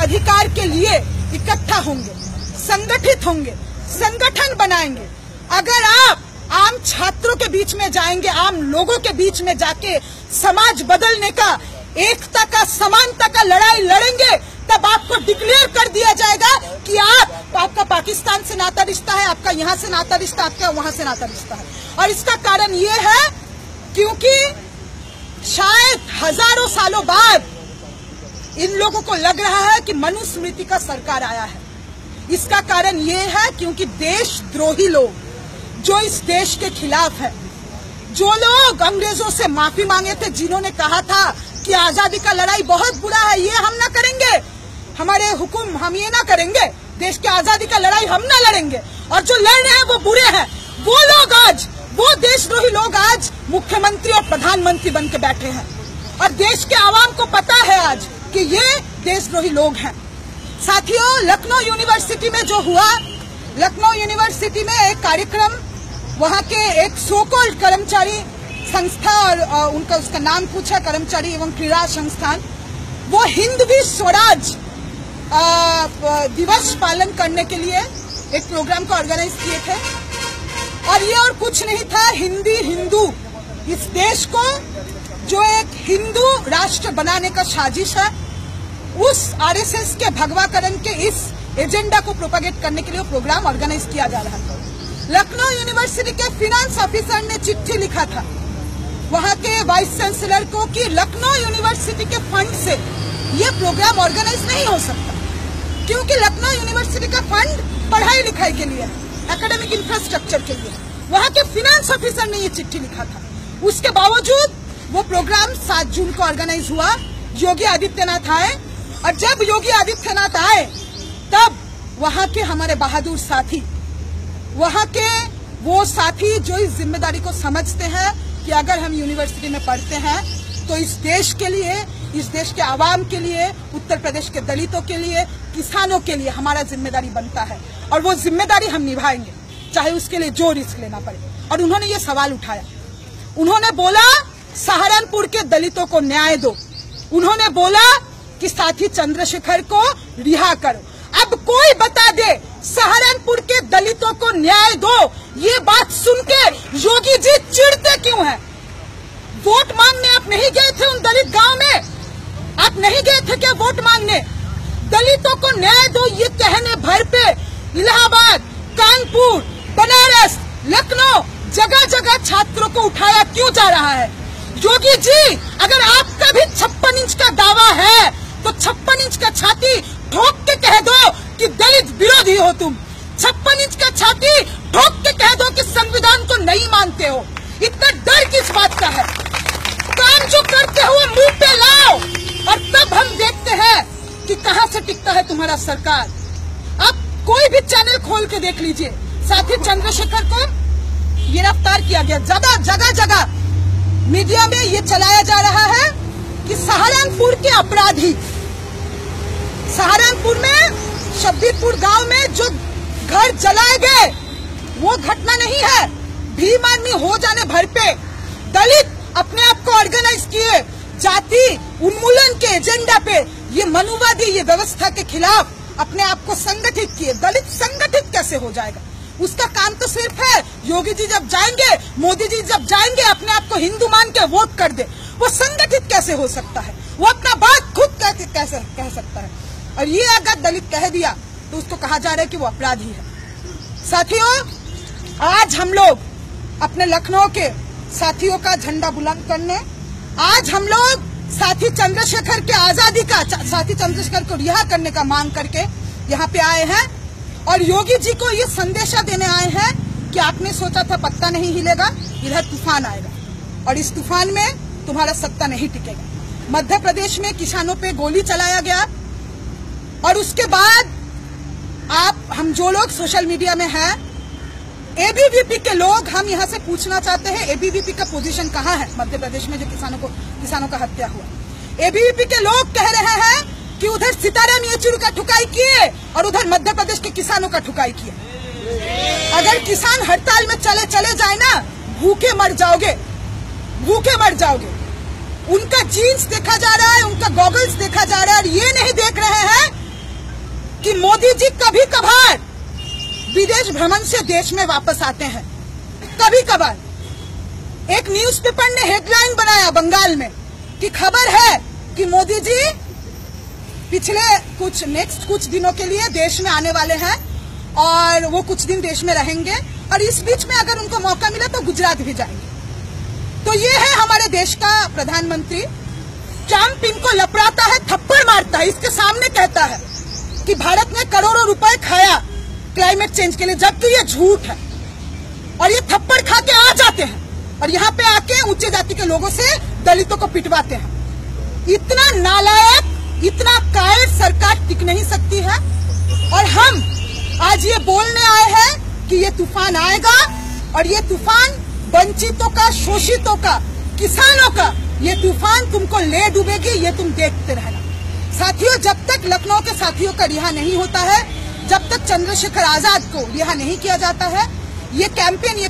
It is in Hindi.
अधिकार के लिए इकट्ठा होंगे, संगठित होंगे, संगठन बनाएंगे। अगर आप आम छात्रों के बीच में जाएंगे, आम लोगों के बीच में जाके समाज बदलने का, एकता का, समानता का लड़ाई लड़ेंगे, तब आपको डिक्लेयर कर दिया जाएगा कि आपका पाकिस्तान से नाता रिश्ता है, आपका यहाँ से नाता रिश्ता, आपका वहां से नाता रिश्ता है। और इसका कारण ये है क्योंकि शायद हजारों सालों बाद इन लोगों को लग रहा है कि मनुस्मृति का सरकार आया है। इसका कारण ये है क्योंकि देशद्रोही लोग जो इस देश के खिलाफ है, जो लोग अंग्रेजों से माफी मांगे थे, जिन्होंने कहा था कि आजादी का लड़ाई बहुत बुरा है, ये हम ना करेंगे, हमारे हुक्म हम ये ना करेंगे, देश की आजादी का लड़ाई हम ना लड़ेंगे, और जो लड़ रहे हैं वो बुरे हैं, वो लोग आज, वो देशद्रोही लोग आज मुख्यमंत्री और प्रधानमंत्री बन के बैठे हैं। और देश के आवाम को पता है आज कि ये देशद्रोही लोग हैं। साथियों, लखनऊ यूनिवर्सिटी में जो हुआ, लखनऊ यूनिवर्सिटी में एक कार्यक्रम, वहाँ के एक सो कॉल्ड कर्मचारी संस्था, और उनका उसका नाम पूछा, कर्मचारी एवं क्रीड़ा संस्थान, वो हिंदवी स्वराज दिवस पालन करने के लिए एक प्रोग्राम को ऑर्गेनाइज किए थे। और ये और कुछ नहीं था, हिंदी हिंदू, इस देश को जो एक हिंदू राष्ट्र बनाने का साजिश है, उस आरएसएस के भगवाकरण के इस एजेंडा को प्रोपेगेट करने के लिए प्रोग्राम ऑर्गेनाइज किया जा रहा था। लखनऊ यूनिवर्सिटी के फाइनेंस ऑफिसर ने चिट्ठी लिखा था वहाँ के वाइस चांसलर को कि लखनऊ यूनिवर्सिटी के फंड से ये प्रोग्राम ऑर्गेनाइज नहीं हो सकता, क्योंकि लखनऊ यूनिवर्सिटी का फंड पढ़ाई लिखाई के लिए, एकेडमिक इंफ्रास्ट्रक्चर के लिए। वहाँ के फाइनेंस ऑफिसर ने ये चिट्ठी लिखा था। उसके बावजूद वो प्रोग्राम 7 जून को ऑर्गेनाइज हुआ। योगी आदित्यनाथ आए, और जब योगी आदित्यनाथ आए तब वहाँ के हमारे बहादुर साथी, वहाँ के वो साथी जो इस जिम्मेदारी को समझते हैं कि अगर हम यूनिवर्सिटी में पढ़ते हैं तो इस देश के लिए, इस देश के आवाम के लिए, उत्तर प्रदेश के दलितों के लिए, किसानों के लिए हमारा जिम्मेदारी बनता है, और वो जिम्मेदारी हम निभाएंगे, चाहे उसके लिए जो रिस्क लेना पड़े। और उन्होंने ये सवाल उठाया, उन्होंने बोला सहारनपुर के दलितों को न्याय दो, उन्होंने बोला कि साथी चंद्रशेखर को रिहा करो। अब कोई बता दे सहारनपुर के दलितों को न्याय दो, ये बात सुन के योगी जी चिढ़ते क्यों हैं? वोट मांगने आप नहीं गए थे उन दलित गांव में? आप नहीं गए थे क्या वोट मांगने? दलितों को न्याय दो ये कहने भर पे इलाहाबाद, कानपुर, बनारस, लखनऊ, जगह जगह छात्रों को उठाया क्यों जा रहा है? योगी जी, अगर आपका भी 56 इंच का दावा है तो 56 इंच का छाती ठोक के कह दो कि दलित विरोधी हो तुम। 56 इंच का छाती ठोक के कह दो कि संविधान को नहीं मानते हो। इतना डर किस बात का है? काम जो करते हो मुंह पे लाओ, और तब हम देखते हैं कि कहां से टिकता है तुम्हारा सरकार। अब कोई भी चैनल खोल के देख लीजिए, साथी चंद्रशेखर को गिरफ्तार किया गया। जगह जगह मीडिया में ये चलाया जा रहा है कि सहारनपुर के अपराधी, सहारनपुर में शब्बीरपुर गांव में जो घर जलाए गए वो घटना नहीं है। भीम आर्मी हो जाने भर पे दलित अपने आप को ऑर्गेनाइज किए, जाति उन्मूलन के एजेंडा पे, ये मनुवादी, ये व्यवस्था के खिलाफ अपने आप को संगठित किए। दलित संगठित कैसे हो जाएगा? उसका काम तो सिर्फ है, योगी जी जब जाएंगे, मोदी जी जब जाएंगे, अपने आप को हिंदू मान के वोट कर दे। वो संगठित कैसे हो सकता है? वो अपना बात खुद कैसे कह सकता है? और ये अगर दलित कह दिया तो उसको कहा जा रहा है कि वो अपराधी है। साथियों, आज हम लोग अपने लखनऊ के साथियों का झंडा बुलंद करने, आज हम लोग साथी चंद्रशेखर के आजादी का, साथी चंद्रशेखर को रिहा करने का मांग करके यहाँ पे आए हैं, और योगी जी को ये संदेशा देने आए हैं कि आपने सोचा था पत्ता नहीं हिलेगा, इधर तूफान आएगा, और इस तूफान में तुम्हारा सत्ता नहीं टिकेगा। मध्य प्रदेश में किसानों पे गोली चलाया गया, और उसके बाद हम जो लोग सोशल मीडिया में हैं, एबीवीपी के लोग, हम यहाँ से पूछना चाहते हैं एबीवीपी का पोजीशन कहाँ है मध्य प्रदेश में जो किसानों का हत्या हुआ। एबीवीपी के लोग कह रहे हैं कि उधर सीताराम येचुरी का ठुकाई किए और उधर मध्य प्रदेश के किसानों का ठुकाई किए। अगर किसान हड़ताल में चले जाए ना, भूखे मर जाओगे, भूखे मर जाओगे। उनका जीन्स देखा जा रहा है, उनका गॉगल्स देखा जा रहा है, और ये नहीं देख रहे हैं देश भ्रमण से देश में वापस आते हैं। कभी कभार एक न्यूज़पेपर ने हेडलाइन बनाया बंगाल में कि खबर है कि मोदी जी पिछले कुछ दिनों के लिए देश में आने वाले हैं और वो कुछ दिन देश में रहेंगे और इस बीच में अगर उनको मौका मिला तो गुजरात भी जाएंगे। तो ये है हमारे देश का प्रधानमंत्री। ट्रंप इनको लपड़ाता है, थप्पड़ मारता है, इसके सामने कहता है कि भारत ने करोड़ों रुपए खाया क्लाइमेट चेंज के लिए, जबकि ये झूठ है। और ये थप्पड़ खा के आ जाते हैं और यहाँ पे आके उच्च जाति के लोगों से दलितों को पिटवाते हैं। इतना नालायक, इतना कायर सरकार टिक नहीं सकती है। और हम आज ये बोलने आए हैं कि ये तूफान आएगा और ये तूफान वंचितों का, शोषितों का, किसानों का ये तूफान तुमको ले डूबेगी, ये तुम देखते रहना। साथियों, जब तक लखनऊ के साथियों का रिहा नहीं होता है, जब तक चंद्रशेखर आजाद को रिहा नहीं किया जाता है, ये कैंपेन, ये